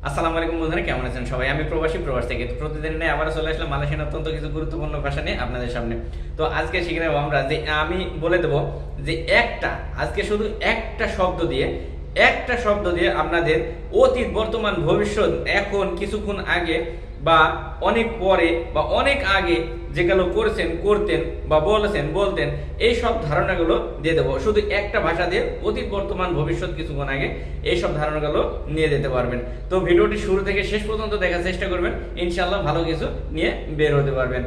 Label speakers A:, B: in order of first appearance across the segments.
A: আসসালামু আলাইকুম বন্ধুরা, কেমন আছেন সবাই? আমি প্রবাস থেকে প্রতিদিন নিয়ে আবার চলে আসলাম মালয়েশিয়ার অত্যন্ত কিছু গুরুত্বপূর্ণ ভাষা নিয়ে আপনাদের সামনে। তো আজকে শিখে নেব আমরা যে আমি বলে দেবো যে আজকে শুধু একটা শব্দ দিয়ে আপনাদের অতীত, বর্তমান, ভবিষ্যৎ, এখন, কিছুক্ষণ আগে বা অনেক পরে বা অনেক আগে যেগুলো করেছেন, করতেন বা বলতেন এই সব ধারণাগুলো দিয়ে দেবো। শুধু একটা ভাষা দিয়ে অতীত, বর্তমান, ভবিষ্যৎ, কিছুক্ষণ আগে এই সব ধারণাগুলো নিয়ে যেতে পারবেন। তো ভিডিওটি শুরু থেকে শেষ পর্যন্ত দেখার চেষ্টা করবেন, ইনশাল্লাহ ভালো কিছু নিয়ে বের হতে পারবেন।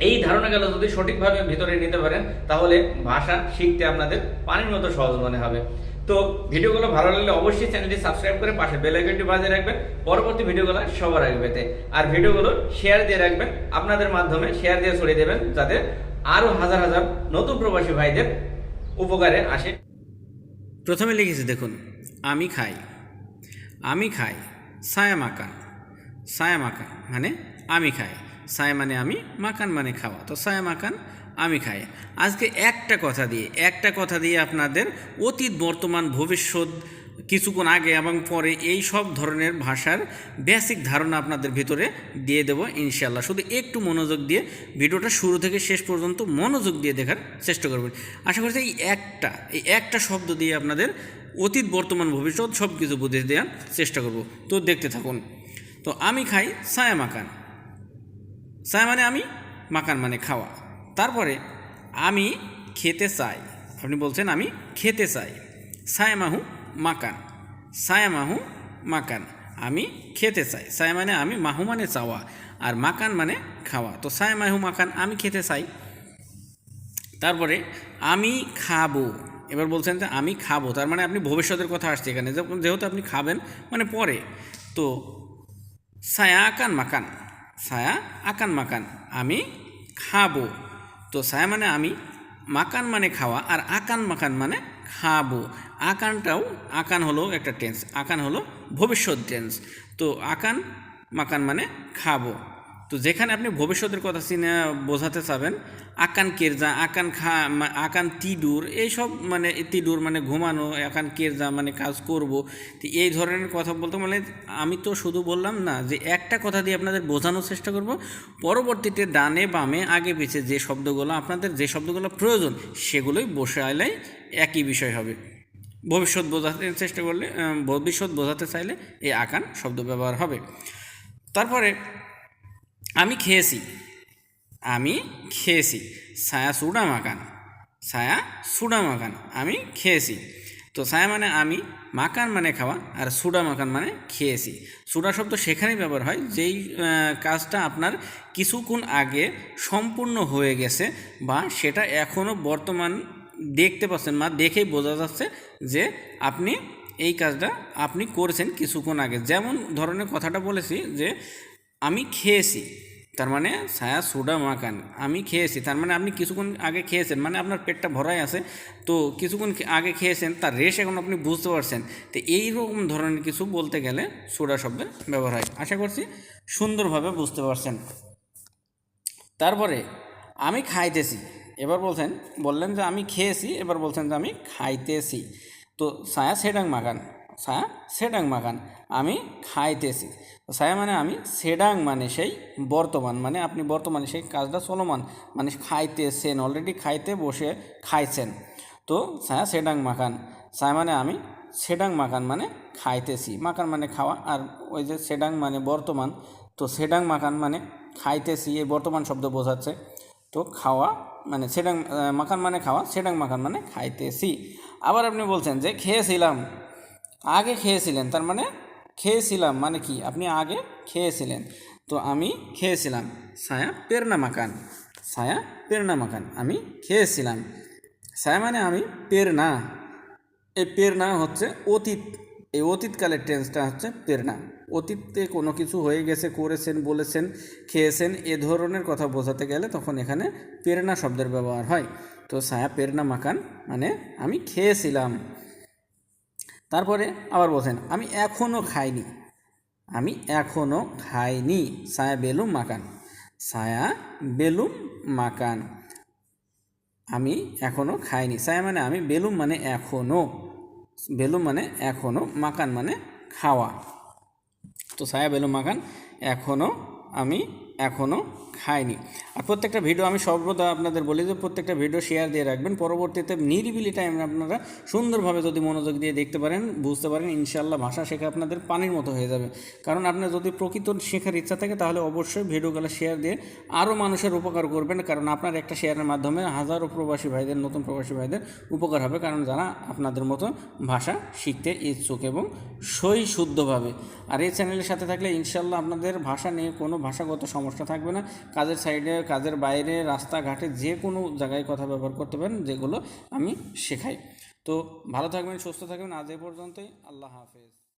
A: এই ধারণাগুলো যদি সঠিকভাবে ভিতরে নিতে পারেন তাহলে ভাষা শিখতে আপনাদের পানির মতো সহজ মনে হবে। তো ভিডিওগুলো ভালো লাগলে অবশ্যই চ্যানেলটি সাবস্ক্রাইব করে পাশে বেল আইকনটি বাজিয়ে রাখবেন পরবর্তী ভিডিওগুলো সবার আগে পেতে। আর ভিডিওগুলো শেয়ার দিয়ে রাখবেন, আপনাদের মাধ্যমে শেয়ার দিয়ে ছড়িয়ে দেবেন যাতে আরো হাজার হাজার নতুন প্রবাসী ভাইদের উপকারে আসে।
B: প্রথমে লিখেছি দেখুন, আমি খাই। আমি খাই সায়া মাকান। সায়া মাকান মানে আমি খাই। সায়া মানে আমি, মাকান মানে খাওয়া। তো সায়া মাকান আমি খাই। আজকে একটা কথা দিয়ে আপনাদের অতীত, বর্তমান, ভবিষ্যৎ, কিছুক্ষণ আগে এবং পরে এই সব ধরনের ভাষার বেসিক ধারণা আপনাদের ভিতরে দিয়ে দেবো ইনশাল্লাহ। শুধু একটু মনোযোগ দিয়ে ভিডিওটা শুরু থেকে শেষ পর্যন্ত মনোযোগ দিয়ে দেখার চেষ্টা করবেন। আশা করছি এই একটা শব্দ দিয়ে আপনাদের অতীত, বর্তমান, ভবিষ্যৎ সব কিছু বুঝিয়ে দেওয়ার চেষ্টা করব। তো দেখতে থাকুন। তো আমি খাই সায়া মাকান। সায়া মানে আমি, মাকান মানে খাওয়া। তারপরে আমি খেতে চাই। আপনি বলছেন আমি খেতে চাই। সায়া মাহু মাকান। সায়া মাহু মাকান আমি খেতে চাই। সায়া মানে আমি, মাহু মানে চাওয়া, আর মাকান মানে খাওয়া। তো সায়া মাহু মাকান আমি খেতে চাই। তারপরে আমি খাবো। এবার বলছেন যে আমি খাবো, তার মানে আপনি ভবিষ্যতের কথা আসছে এখানে, যেহেতু আপনি খাবেন মানে পরে। তো সায়া আকান মাকান। সায়া আকান মাকান আমি খাবো। তো সায়া মানে আমি, মাকান মানে খাওয়া, আর আকান মাকান মানে খাবো। আকান হলো একটা টেন্স, আকান হলো ভবিষ্যৎ টেন্স। তো আকান মাকান মানে খাবো। তো যেখানে আপনি ভবিষ্যতের কথা চিনে বোঝাতে চাবেন, আকান কেরজা, আকান তিডুর, এইসব মানে তিডুর মানে ঘুমানো, আকান কেরজা মানে কাজ করব। তো এই ধরনের কথা বলতে মানে আমি তো শুধু বললাম না যে একটা কথা দিয়ে আপনাদের বোঝানোর চেষ্টা করব, পরবর্তীতে ডানে বামে আগে পিছে যে শব্দগুলো প্রয়োজন সেগুলোই বসে আইলেই একই বিষয় হবে। ভবিষ্যৎ বোঝাতে চাইলে এই আকান শব্দ ব্যবহার হবে। তারপরে আমি খেয়েছি। আমি খেয়েছি ছায়া সুডা মাকান। ছায়া সুডা মাকান আমি খেয়েছি। তো ছায়া মানে আমি, মাকান মানে খাওয়া, আর সুডা মাকান মানে খেয়েছি। সুডা শব্দ সেখানেই ব্যবহার হয় যেই কাজটা আপনার কিছুক্ষণ আগে সম্পূর্ণ হয়ে গেছে বা সেটা এখনও বর্তমান দেখতে পাচ্ছেন, বা দেখেই বোঝা যাচ্ছে যে আপনি এই কাজটা আপনি করেছেন কিছুক্ষণ আগে। যেমন ধরনের কথাটা বলেছি যে আমি খেয়েছি, তার মানে ছায়া সুডা মাকান আমি খেয়েছি, তার মানে আপনি কিছুক্ষণ আগে খেয়েছেন, মানে আপনার পেটটা ভরাই আছে। তো কিছুক্ষণ আগে খেয়েছেন, তার রেশ এখন আপনি বুঝতে পারছেন। তো এইরকম ধরনের কিছু বলতে গেলে সুডা শব্দের ব্যবহার হয়। আশা করছি সুন্দরভাবে বুঝতে পারছেন। তারপরে আমি খাইতেছি। এবার বললেন যে আমি খেয়েছি, এবার বলছেন যে আমি খাইতেছি। তো ছায়া সেডাং মাকান। ছায়া সেডাং মাকান আমি খাইতেছি। ছায়া মানে আমি, সেডাং মানে সেই বর্তমান, মানে আপনি বর্তমানে সেই কাজটা চলমান, মানে খাইতেছেন, অলরেডি খাইতে বসে খাইছেন। তো ছায়া সেডাং মাকান। ছায়া মানে আমি, সেডাং মাকান মানে খাইতেছি। মাকান মানে খাওয়া, আর ওই যে সেডাং মানে বর্তমান। তো সেডাং মাকান মানে খাইতেছি, এই বর্তমান শব্দ বোঝাচ্ছে। তো খাওয়া মানে সেডাং মাকান মানে খাওয়া, সেডাং মাকান মানে খাইতেছি। আবার আপনি বলছেন যে খেয়েছিলাম। আগে খেয়েছিলেন, তার মানে খেয়েছিলাম মানে কি, আপনি আগে খেয়েছিলেন। তো আমি খেয়েছিলাম ছায়া পেরনা মাকান। ছায়া পেরনা মাকান আমি খেয়েছিলাম। ছায়া মানে আমি, পেরনা, এই পেরনা হচ্ছে অতীত। এই অতীতকালের টেন্সটা হচ্ছে পেরনা। অতীতে কোনো কিছু হয়ে গেছে, করেছেন, বলেছেন, খেয়েছেন, এ ধরনের কথা বোঝাতে গেলে তখন এখানে পেরনা শব্দের ব্যবহার হয়। তো ছায়া পেরনা মাকান মানে আমি খেয়েছিলাম। তারপরে আবার বলছেন আমি এখনও খাইনি। আমি এখনও খাইনি ছায়া বেলুম মাকান। ছায়া বেলুম মাকান আমি এখনও খাইনি। ছায়া মানে আমি, বেলুম মানে এখনও, বেলুম মানে এখনও, মাকান মানে খাওয়া। তো সায়া বেলুন মাখান আমি এখনও খাইনি। আর প্রত্যেকটা ভিডিও আমি সর্বদা আপনাদের বলি যে প্রত্যেকটা ভিডিও শেয়ার দিয়ে রাখবেন, পরবর্তীতে নিরিবিলি টাইমে আপনারা সুন্দরভাবে যদি মনোযোগ দিয়ে দেখতে পারেন, বুঝতে পারেন, ইনশাআল্লাহ ভাষা শেখা আপনাদের পানির মতো হয়ে যাবে। কারণ আপনার যদি প্রকৃত শেখার ইচ্ছা থাকে তাহলে অবশ্যই ভিডিওগুলো শেয়ার দিয়ে আরও মানুষের উপকার করবেন, কারণ আপনার একটা শেয়ারের মাধ্যমে হাজারো প্রবাসী ভাইদের, নতুন প্রবাসী ভাইদের উপকার হবে, কারণ যারা আপনাদের মতো ভাষা শিখতে ইচ্ছুক এবং সই শুদ্ধভাবে। আর এই চ্যানেলের সাথে থাকলে ইনশাআল্লাহ আপনাদের ভাষা নিয়ে কোনো ভাষাগত সমস্যা থাকবে না। কাজের সাইডে, কাজের বাইরে, রাস্তাঘাটে যে কোনো জায়গায় কথা ব্যবহার করতে পারেন, যেগুলো আমি শেখাই। তো ভালো থাকবেন, সুস্থ থাকবেন। আজ এ পর্যন্তই। আল্লাহ হাফেজ।